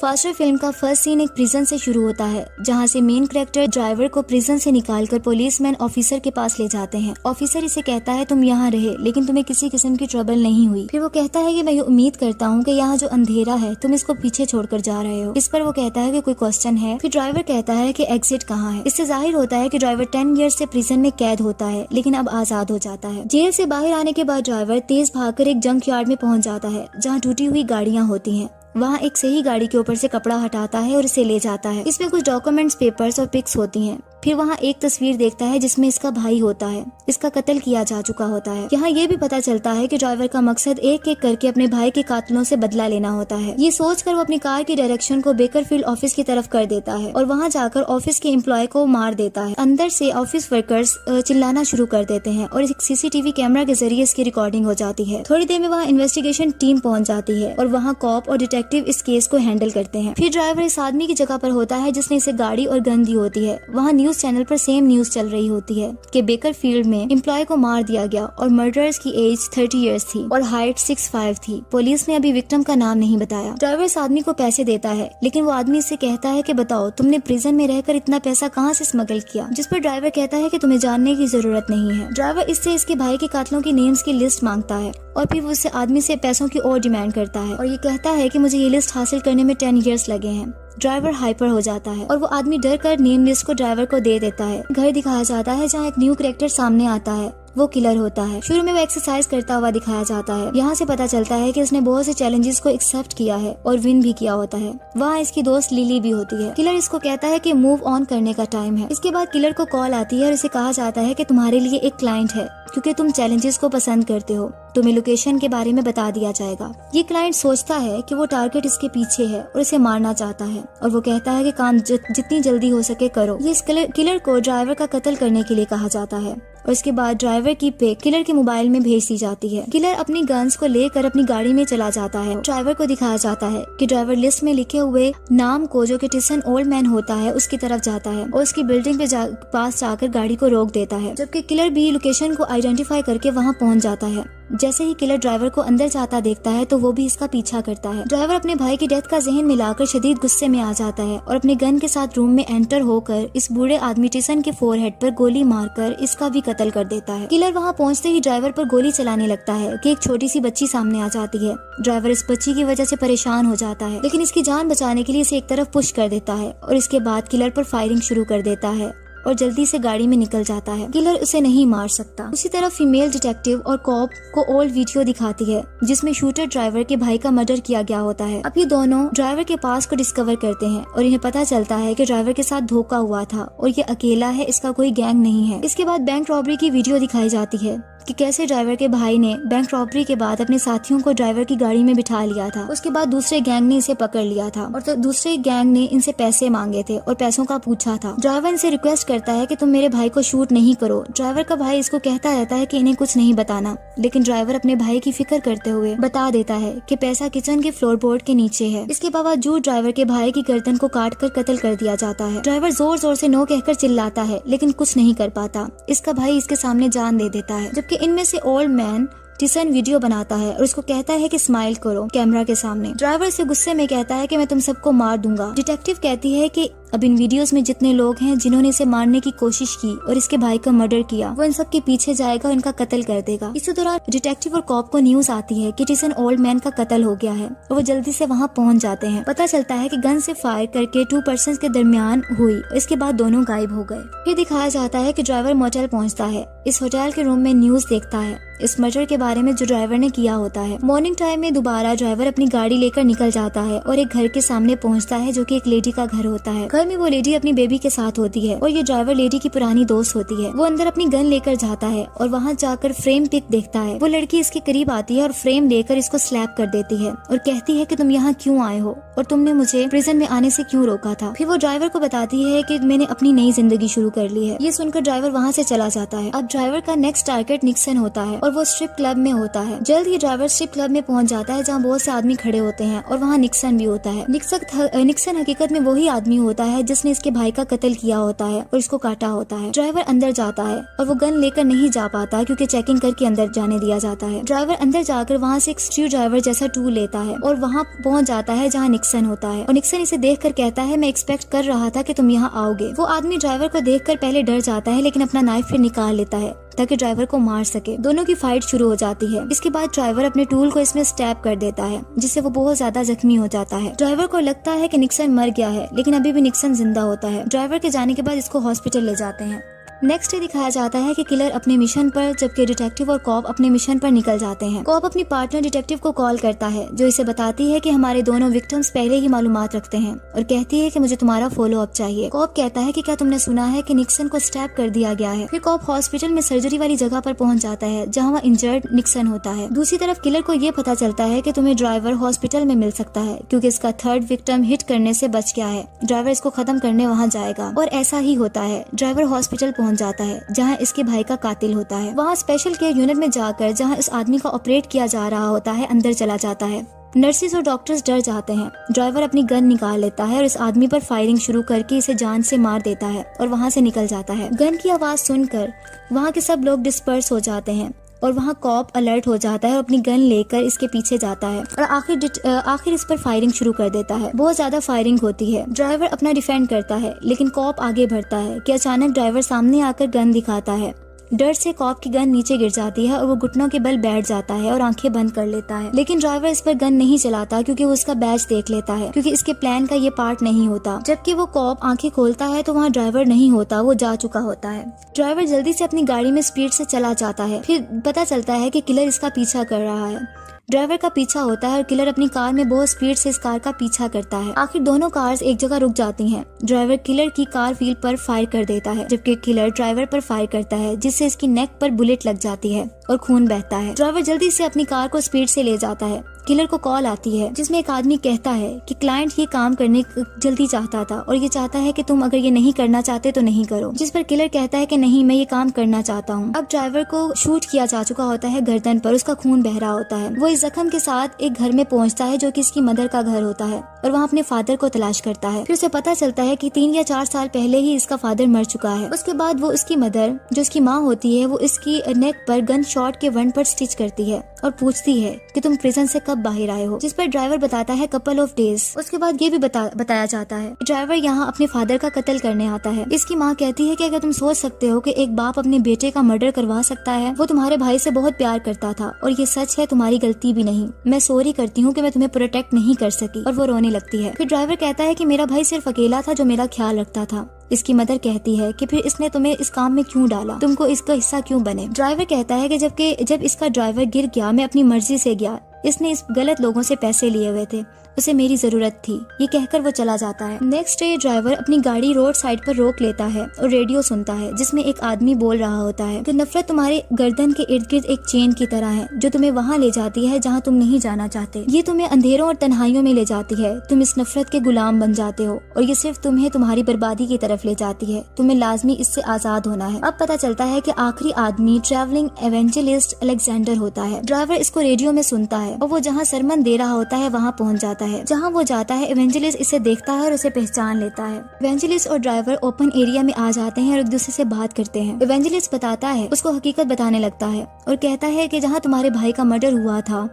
Faster film का first scene एक prison से शुरू होता है, जहां से मेन कैरेक्टर ड्राइवर को प्रिजन से निकालकर पुलिसमैन ऑफिसर के पास ले जाते हैं। ऑफिसर इसे कहता है तुम यहाँ रहे, लेकिन तुम्हें किसी किस्म की ट्रबल नहीं हुई। फिर वो कहता है कि मैं उम्मीद करता हूँ कि यहाँ जो अंधेरा है तुम इसको पीछे छोड़कर जा रहे हो। इस पर वो कहता है कि कोई क्वेश्चन है। फिर ड्राइवर कहता है कि एग्जिट कहाँ है। इससे जाहिर होता है कि ड्राइवर 10 ईयर्स से प्रिजन में कैद होता है, लेकिन अब आजाद हो जाता है। जेल से बाहर आने के बाद ड्राइवर तेज भागकर एक जंक यार्ड में पहुंच जाता है, जहाँ टूटी हुई गाड़ियाँ होती हैं। वहाँ एक सही गाड़ी के ऊपर से कपड़ा हटाता है और इसे ले जाता है। इसमें कुछ डॉक्यूमेंट्स, पेपर्स और पिक्स होती हैं। फिर वहाँ एक तस्वीर देखता है जिसमें इसका भाई होता है। इसका कत्ल किया जा चुका होता है। यहाँ ये भी पता चलता है कि ड्राइवर का मकसद एक एक करके अपने भाई के कातलों से बदला लेना होता है। ये सोचकर वो अपनी कार की डायरेक्शन को बेकरफील्ड ऑफिस की तरफ कर देता है और वहाँ जाकर ऑफिस के एम्प्लॉय को मार देता है। अंदर से ऑफिस वर्कर्स चिल्लाना शुरू कर देते हैं और एक सीसीटीवी कैमरा के जरिए इसकी रिकॉर्डिंग हो जाती है। थोड़ी देर में वहाँ इन्वेस्टिगेशन टीम पहुँच जाती है और वहाँ कॉप और डिटेक्टिव इस केस को हैंडल करते हैं। फिर ड्राइवर इस आदमी की जगह पर होता है जिसने इसे गाड़ी और गन दी होती है। वहाँ न्यूज चैनल पर सेम न्यूज चल रही होती है कि बेकरफील्ड में एम्प्लॉय को मार दिया गया और मर्डरर्स की एज 30 इयर्स थी और हाइट 6'5" थी। पुलिस ने अभी विक्टिम का नाम नहीं बताया। ड्राइवर इस आदमी को पैसे देता है, लेकिन वो आदमी इससे कहता है कि बताओ तुमने प्रिजन में रहकर इतना पैसा कहाँ से स्मगल किया। जिस पर ड्राइवर कहता है कि तुम्हें जानने की जरूरत नहीं है। ड्राइवर इससे इसके भाई के कातलों की नेम्स की लिस्ट मांगता है और फिर वो उससे आदमी से पैसों की और डिमांड करता है और ये कहता है कि मुझे ये लिस्ट हासिल करने में 10 इयर्स लगे हैं। ड्राइवर हाइपर हो जाता है और वो आदमी डर कर नेम लिस्ट को ड्राइवर को दे देता है। घर दिखाया जाता है जहाँ एक न्यू कैरेक्टर सामने आता है। वो किलर होता है। शुरू में वो एक्सरसाइज करता हुआ दिखाया जाता है। यहाँ से पता चलता है कि इसने बहुत से चैलेंजेस को एक्सेप्ट किया है और विन भी किया होता है। वहाँ इसकी दोस्त लिली भी होती है। किलर इसको कहता है कि मूव ऑन करने का टाइम है। इसके बाद किलर को कॉल आती है और इसे कहा जाता है कि तुम्हारे लिए एक क्लाइंट है, क्योंकि तुम चैलेंजेस को पसंद करते हो। तुम्हें लोकेशन के बारे में बता दिया जाएगा। ये क्लाइंट सोचता है कि वो टारगेट इसके पीछे है और इसे मारना चाहता है और वो कहता है कि काम जितनी जल्दी हो सके करो। ये इस किलर को ड्राइवर का कत्ल करने के लिए कहा जाता है और इसके बाद ड्राइवर की पिक किलर के मोबाइल में भेज दी जाती है। किलर अपनी गन्स को लेकर अपनी गाड़ी में चला जाता है। ड्राइवर को दिखाया जाता है कि ड्राइवर लिस्ट में लिखे हुए नाम को, जो कि टिसन ओल्ड मैन होता है, उसकी तरफ जाता है और उसकी बिल्डिंग पे पास जाकर गाड़ी को रोक देता है, जबकि किलर भी लोकेशन को आइडेंटिफाई करके वहाँ पहुँच जाता है। जैसे ही किलर ड्राइवर को अंदर जाता देखता है तो वो भी इसका पीछा करता है। ड्राइवर अपने भाई की डेथ का जहन मिलाकर शदीद गुस्से में आ जाता है और अपने गन के साथ रूम में एंटर होकर इस बूढ़े आदमी टिसन के फोरहेड पर गोली मारकर इसका भी कत्ल कर देता है। किलर वहाँ पहुँचते ही ड्राइवर पर गोली चलाने लगता है कि एक छोटी सी बच्ची सामने आ जाती है। ड्राइवर इस बच्ची की वजह से परेशान हो जाता है, लेकिन इसकी जान बचाने के लिए इसे एक तरफ पुश कर देता है और इसके बाद किलर पर फायरिंग शुरू कर देता है और जल्दी से गाड़ी में निकल जाता है। किलर उसे नहीं मार सकता। उसी तरह फीमेल डिटेक्टिव और कॉप को ओल्ड वीडियो दिखाती है जिसमें शूटर ड्राइवर के भाई का मर्डर किया गया होता है। अब ये दोनों ड्राइवर के पास को डिस्कवर करते हैं और इन्हें पता चलता है कि ड्राइवर के साथ धोखा हुआ था और ये अकेला है, इसका कोई गैंग नहीं है। इसके बाद बैंक रॉबरी की वीडियो दिखाई जाती है कि कैसे ड्राइवर के भाई ने बैंक रॉबरी के बाद अपने साथियों को ड्राइवर की गाड़ी में बिठा लिया था। उसके बाद दूसरे गैंग ने इसे पकड़ लिया था और तो दूसरे गैंग ने इनसे पैसे मांगे थे और पैसों का पूछा था। ड्राइवर इनसे रिक्वेस्ट करता है कि तुम मेरे भाई को शूट नहीं करो। ड्राइवर का भाई इसको कहता रहता है कि इन्हें कुछ नहीं बताना, लेकिन ड्राइवर अपने भाई की फिक्र करते हुए बता देता है कि पैसा किचन के फ्लोरबोर्ड के नीचे है। इसके बावजूद ड्राइवर के भाई की गर्दन को काट कर कत्ल कर दिया जाता है। ड्राइवर जोर जोर से नो कहकर चिल्लाता है, लेकिन कुछ नहीं कर पाता। इसका भाई इसके सामने जान दे देता है, जबकि इनमें से ओल्ड मैन टिसन वीडियो बनाता है और उसको कहता है कि स्माइल करो कैमरा के सामने। ड्राइवर से गुस्से में कहता है कि मैं तुम सबको मार दूंगा। डिटेक्टिव कहती है कि अब इन वीडियोस में जितने लोग हैं जिन्होंने इसे मारने की कोशिश की और इसके भाई का मर्डर किया, वो इन सब के पीछे जाएगा और इनका कत्ल कर देगा। इसी दौरान डिटेक्टिव और कॉप को न्यूज आती है कि टिसन ओल्ड मैन का कत्ल हो गया है और वो जल्दी से वहाँ पहुँच जाते हैं। पता चलता है कि गन से फायर करके 2 पर्सन्स के दरमियान हुई। इसके बाद दोनों गायब हो गए। फिर दिखाया जाता है कि ड्राइवर मोटेल पहुँचता है। इस होटल के रूम में न्यूज देखता है इस मर्डर के बारे में जो ड्राइवर ने किया होता है। मॉर्निंग टाइम में दोबारा ड्राइवर अपनी गाड़ी लेकर निकल जाता है और एक घर के सामने पहुंचता है जो कि एक लेडी का घर होता है। घर में वो लेडी अपनी बेबी के साथ होती है और ये ड्राइवर लेडी की पुरानी दोस्त होती है। वो अंदर अपनी गन लेकर जाता है और वहाँ जाकर फ्रेम पिक देखता है। वो लड़की इसके करीब आती है और फ्रेम लेकर इसको स्लैप कर देती है और कहती है कि तुम यहाँ क्यों आए हो और तुमने मुझे प्रिजन में आने से क्यों रोका था। फिर वो ड्राइवर को बताती है कि मैंने अपनी नई जिंदगी शुरू कर ली है। ये सुनकर ड्राइवर वहाँ से चला जाता है। अब ड्राइवर का नेक्स्ट टारगेट निक्सन होता है और वो स्ट्रिप क्लब में होता है। जल्द ही ड्राइवर स्ट्रिप क्लब में पहुंच जाता है जहां बहुत से आदमी खड़े होते हैं और वहां निक्सन भी होता है। निक्सन हकीकत में वही आदमी होता है जिसने इसके भाई का कत्ल किया होता है और इसको काटा होता है। ड्राइवर अंदर जाता है और वो गन लेकर नहीं जा पाता क्योंकि चेकिंग करके अंदर जाने दिया जाता है। ड्राइवर अंदर जाकर वहाँ से एक स्क्रू ड्राइवर जैसा टूल लेता है और वहाँ पहुँच जाता है जहाँ निक्सन होता है और निक्सन इसे देखकर कहता है मैं एक्सपेक्ट कर रहा था कि तुम यहाँ आओगे। वो आदमी ड्राइवर को देखकर पहले डर जाता है लेकिन अपना नाइफ फिर निकाल लेता है ताकि ड्राइवर को मार सके। दोनों की फाइट शुरू हो जाती है। इसके बाद ड्राइवर अपने टूल को इसमें स्टैब कर देता है जिससे वो बहुत ज्यादा जख्मी हो जाता है। ड्राइवर को लगता है कि निक्सन मर गया है लेकिन अभी भी निक्सन जिंदा होता है। ड्राइवर के जाने के बाद इसको हॉस्पिटल ले जाते हैं। नेक्स्ट डे दिखाया जाता है कि किलर अपने मिशन पर जबकि डिटेक्टिव और कॉप अपने मिशन पर निकल जाते हैं। कॉप अपनी पार्टनर डिटेक्टिव को कॉल करता है जो इसे बताती है कि हमारे दोनों विक्टिम्स पहले ही मालूमात रखते हैं और कहती है कि मुझे तुम्हारा फॉलो अप चाहिए। कॉप कहता है कि क्या तुमने सुना है कि निक्सन को स्टैब कर दिया गया है। फिर कॉप हॉस्पिटल में सर्जरी वाली जगह पर पहुंच जाता है जहाँ वह इंजर्ड निक्सन होता है। दूसरी तरफ किलर को ये पता चलता है कि तुम्हें ड्राइवर हॉस्पिटल में मिल सकता है क्योंकि इसका थर्ड विक्टिम हिट करने से बच गया है। ड्राइवर इसको खत्म करने वहाँ जाएगा और ऐसा ही होता है। ड्राइवर हॉस्पिटल पहुँच जाता है जहाँ इसके भाई का कातिल होता है। वहाँ स्पेशल केयर यूनिट में जाकर जहाँ इस आदमी का ऑपरेट किया जा रहा होता है अंदर चला जाता है। नर्सिस और डॉक्टर्स डर जाते हैं। ड्राइवर अपनी गन निकाल लेता है और इस आदमी पर फायरिंग शुरू करके इसे जान से मार देता है और वहाँ से निकल जाता है। गन की आवाज सुनकर वहाँ के सब लोग डिस्पर्स हो जाते हैं और वहाँ कॉप अलर्ट हो जाता है और अपनी गन लेकर इसके पीछे जाता है और आखिर इस पर फायरिंग शुरू कर देता है। बहुत ज्यादा फायरिंग होती है। ड्राइवर अपना डिफेंड करता है लेकिन कॉप आगे बढ़ता है कि अचानक ड्राइवर सामने आकर गन दिखाता है। डर से कॉप की गन नीचे गिर जाती है और वो घुटनों के बल बैठ जाता है और आंखें बंद कर लेता है। लेकिन ड्राइवर इस पर गन नहीं चलाता क्योंकि वो उसका बैज देख लेता है क्योंकि इसके प्लान का ये पार्ट नहीं होता। जबकि वो कॉप आंखें खोलता है तो वहाँ ड्राइवर नहीं होता, वो जा चुका होता है। ड्राइवर जल्दी से अपनी गाड़ी में स्पीड से चला जाता है। फिर पता चलता है कि किलर इसका पीछा कर रहा है। ड्राइवर का पीछा होता है और किलर अपनी कार में बहुत स्पीड से इस कार का पीछा करता है। आखिर दोनों कार्स एक जगह रुक जाती हैं। ड्राइवर किलर की कार व्हील पर फायर कर देता है जबकि किलर ड्राइवर पर फायर करता है जिससे इसकी नेक पर बुलेट लग जाती है और खून बहता है। ड्राइवर जल्दी से अपनी कार को स्पीड से ले जाता है। किलर को कॉल आती है जिसमें एक आदमी कहता है कि क्लाइंट ये काम करने जल्दी चाहता था और ये चाहता है कि तुम अगर ये नहीं करना चाहते तो नहीं करो। जिस पर किलर कहता है कि नहीं, मैं ये काम करना चाहता हूँ। अब ड्राइवर को शूट किया जा चुका होता है गर्दन पर, उसका खून बह रहा होता है। वो इस जख्म के साथ एक घर में पहुँचता है जो कि इसकी मदर का घर होता है और वहाँ अपने फादर को तलाश करता है। फिर उसे पता चलता है कि 3 या 4 साल पहले ही इसका फादर मर चुका है। उसके बाद वो उसकी मदर जो उसकी माँ होती है वो इसकी नेक पर गन शॉट के वंड पर स्टिच करती है और पूछती है कि तुम प्रिजन से कब बाहर आए हो, जिस पर ड्राइवर बताता है कपल ऑफ डेज। उसके बाद ये भी बताया जाता है ड्राइवर यहाँ अपने फादर का कत्ल करने आता है। इसकी माँ कहती है कि अगर तुम सोच सकते हो कि एक बाप अपने बेटे का मर्डर करवा सकता है, वो तुम्हारे भाई से बहुत प्यार करता था और ये सच है, तुम्हारी गलती भी नहीं। मैं सॉरी करती हूँ कि मैं तुम्हें प्रोटेक्ट नहीं कर सकी। और वो रोने लगती है। फिर ड्राइवर कहता है कि मेरा भाई सिर्फ अकेला था जो मेरा ख्याल रखता था। इसकी मदर कहती है कि फिर इसने तुम्हें इस काम में क्यों डाला, तुमको इसका हिस्सा क्यों बने। ड्राइवर कहता है कि जब इसका ड्राइवर गिर गया मैं अपनी मर्जी से गया, इसने इस गलत लोगों से पैसे लिए हुए थे, उसे मेरी जरूरत थी। ये कहकर वो चला जाता है। नेक्स्ट डे ड्राइवर अपनी गाड़ी रोड साइड पर रोक लेता है और रेडियो सुनता है जिसमें एक आदमी बोल रहा होता है कि नफरत तुम्हारे गर्दन के इर्द गिर्द एक चेन की तरह है जो तुम्हें वहाँ ले जाती है जहाँ तुम नहीं जाना चाहते। ये तुम्हें अंधेरों और तन्हाइयों में ले जाती है। तुम इस नफरत के गुलाम बन जाते हो और ये सिर्फ तुम्हें तुम्हारी बर्बादी की तरफ ले जाती है। तुम्हें लाजमी इससे आजाद होना है। अब पता चलता है कि आखिरी आदमी ट्रैवलिंग एवेंजलिस्ट अलेक्जेंडर होता है। ड्राइवर इसको रेडियो में सुनता है और वो जहाँ सरमन दे रहा होता है वहाँ पहुँच जाता है। जहाँ वो जाता है एवेंजलिस्ट इसे देखता है और उसे पहचान लेता है। एवेंजलिस्ट और ड्राइवर ओपन एरिया में आ जाते हैं और एक दूसरे से बात करते हैं। एवेंजलिस्ट बताता है, उसको हकीकत बताने लगता है और कहता है कि जहाँ तुम्हारे भाई का मर्डर हुआ था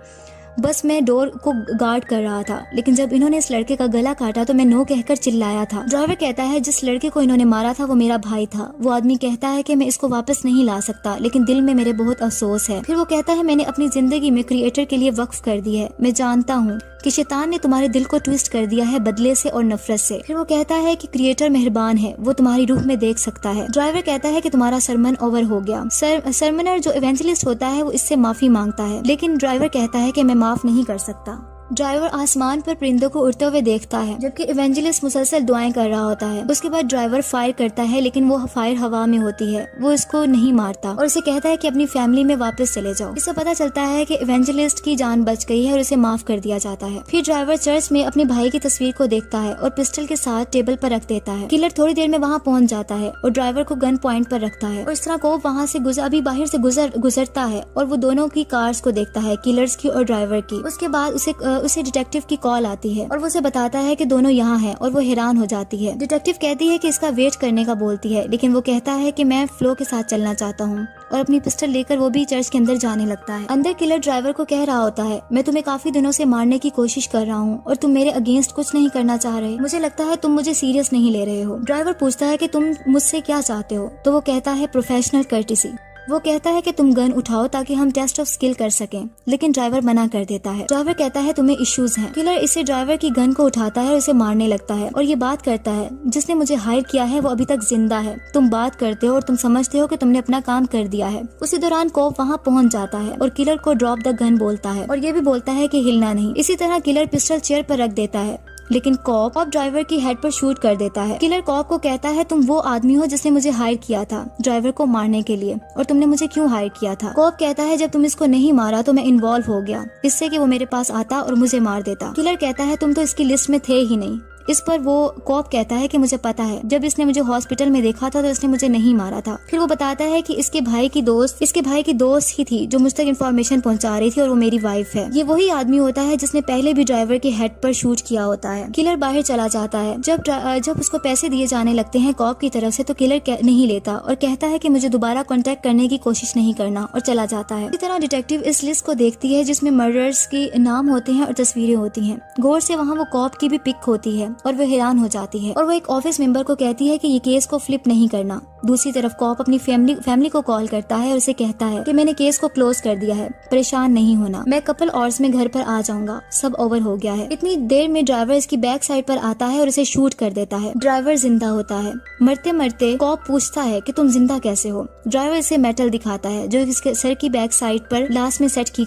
बस मैं डोर को गार्ड कर रहा था, लेकिन जब इन्होंने इस लड़के का गला काटा तो मैं नो कहकर चिल्लाया था। ड्राइवर कहता है जिस लड़के को इन्होंने मारा था वो मेरा भाई था। वो आदमी कहता है कि मैं इसको वापस नहीं ला सकता, लेकिन दिल में मेरे बहुत अफसोस है। फिर वो कहता है मैंने अपनी जिंदगी में क्रिएटर के लिए वक्फ कर दी है। मैं जानता हूँ कि शैतान ने तुम्हारे दिल को ट्विस्ट कर दिया है बदले से और नफरत से। फिर वो कहता है कि क्रिएटर मेहरबान है, वो तुम्हारी रूह में देख सकता है। ड्राइवर कहता है कि तुम्हारा सरमन ओवर हो गया। सरमनर जो इवेंजलिस्ट होता है वो इससे माफी मांगता है, लेकिन ड्राइवर कहता है कि मैं माफ नहीं कर सकता। ड्राइवर आसमान पर परिंदों को उड़ते हुए देखता है जबकि इवेंजलिस्ट मुसलसल दुआएं कर रहा होता है। उसके बाद ड्राइवर फायर करता है लेकिन वो फायर हवा में होती है। वो इसको नहीं मारता और उसे कहता है कि अपनी फैमिली में वापस चले जाओ। इससे पता चलता है कि इवेंजलिस्ट की जान बच गई है और उसे माफ कर दिया जाता है। फिर ड्राइवर चर्च में अपने भाई की तस्वीर को देखता है और पिस्टल के साथ टेबल पर रख देता है। किलर थोड़ी देर में वहाँ पहुँच जाता है और ड्राइवर को गन पॉइंट पर रखता है और इस तरह को वहाँ से अभी बाहर से गुजरता है और वो दोनों की कार्स को देखता है, किलर्स की और ड्राइवर की। उसके बाद उसे उसे डिटेक्टिव की कॉल आती है और वो उसे बताता है कि दोनों यहाँ हैं और वो हैरान हो जाती है। डिटेक्टिव कहती है कि इसका वेट करने का बोलती है, लेकिन वो कहता है कि मैं फ्लो के साथ चलना चाहता हूँ और अपनी पिस्टल लेकर वो भी चर्च के अंदर जाने लगता है। अंदर किलर ड्राइवर को कह रहा होता है, मैं तुम्हें काफी दिनों से मारने की कोशिश कर रहा हूँ और तुम मेरे अगेंस्ट कुछ नहीं करना चाह रहे। मुझे लगता है तुम मुझे सीरियस नहीं ले रहे हो। ड्राइवर पूछता है कि तुम मुझसे क्या चाहते हो, तो वो कहता है प्रोफेशनल कर्टिसी। वो कहता है कि तुम गन उठाओ ताकि हम टेस्ट ऑफ स्किल कर सकें, लेकिन ड्राइवर मना कर देता है। ड्राइवर कहता है तुम्हें इश्यूज हैं। किलर इसे ड्राइवर की गन को उठाता है और उसे मारने लगता है और ये बात करता है, जिसने मुझे हायर किया है वो अभी तक जिंदा है। तुम बात करते हो और तुम समझते हो कि तुमने अपना काम कर दिया है। उसी दौरान कॉप वहाँ पहुँच जाता है और किलर को ड्रॉप द गन बोलता है और ये भी बोलता है कि हिलना नहीं। इसी तरह किलर पिस्टल चेयर पर रख देता है, लेकिन कॉप ड्राइवर की हेड पर शूट कर देता है। किलर कॉप को कहता है तुम वो आदमी हो जिसने मुझे हायर किया था ड्राइवर को मारने के लिए, और तुमने मुझे क्यों हायर किया था। कॉप कहता है जब तुम इसको नहीं मारा तो मैं इन्वॉल्व हो गया, इससे कि वो मेरे पास आता और मुझे मार देता। किलर कहता है तुम तो इसकी लिस्ट में थे ही नहीं। इस पर वो कॉप कहता है कि मुझे पता है, जब इसने मुझे हॉस्पिटल में देखा था तो इसने मुझे नहीं मारा था। फिर वो बताता है कि इसके भाई की दोस्त ही थी जो मुझ तक इन्फॉर्मेशन पहुंचा रही थी और वो मेरी वाइफ है। ये वही आदमी होता है जिसने पहले भी ड्राइवर के हेड पर शूट किया होता है। किलर बाहर चला जाता है। जब उसको पैसे दिए जाने लगते हैं कॉप की तरफ से तो किलर नहीं लेता और कहता है कि मुझे दोबारा कॉन्टेक्ट करने की कोशिश नहीं करना, और चला जाता है। इसी तरह डिटेक्टिव इस लिस्ट को देखती है जिसमें मर्डर्स के नाम होते हैं और तस्वीरें होती हैं। गौर से वहाँ वो कॉप की भी पिक होती है और वो हैरान हो जाती है और वो एक ऑफिस मेंबर को कहती है कि ये केस को फ्लिप नहीं करना। दूसरी तरफ कॉप अपनी फैमिली को कॉल करता है और उसे कहता है कि मैंने केस को क्लोज कर दिया है, परेशान नहीं होना, मैं कपल आवर्स में घर पर आ जाऊंगा, सब ओवर हो गया है। इतनी देर में ड्राइवर इसकी बैक साइड पर आता है और इसे शूट कर देता है। ड्राइवर जिंदा होता है। मरते मरते कॉप पूछता है कि तुम जिंदा कैसे हो। ड्राइवर इसे मेटल दिखाता है जो इसके सर की बैक साइड पर लास्ट में सेट की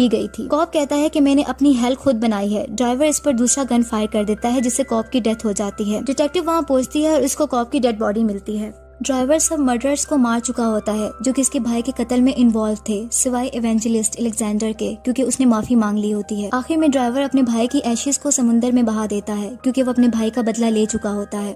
गई थी। कॉप कहता है कि मैंने अपनी हेल्थ खुद बनाई है। ड्राइवर इस पर दूसरा गन फायर कर देता है जिससे कॉप की डेथ हो जाती है। डिटेक्टिव वहाँ पहुँचती है और उसको कॉप की डेड बॉडी मिलती है। ड्राइवर सब मर्डरर्स को मार चुका होता है जो कि इसके भाई के कत्ल में इन्वॉल्व थे, सिवाय एवेंजलिस्ट अलेक्जेंडर के, क्योंकि उसने माफी मांग ली होती है। आखिर में ड्राइवर अपने भाई की एशेस को समुंदर में बहा देता है क्योंकि वो अपने भाई का बदला ले चुका होता है।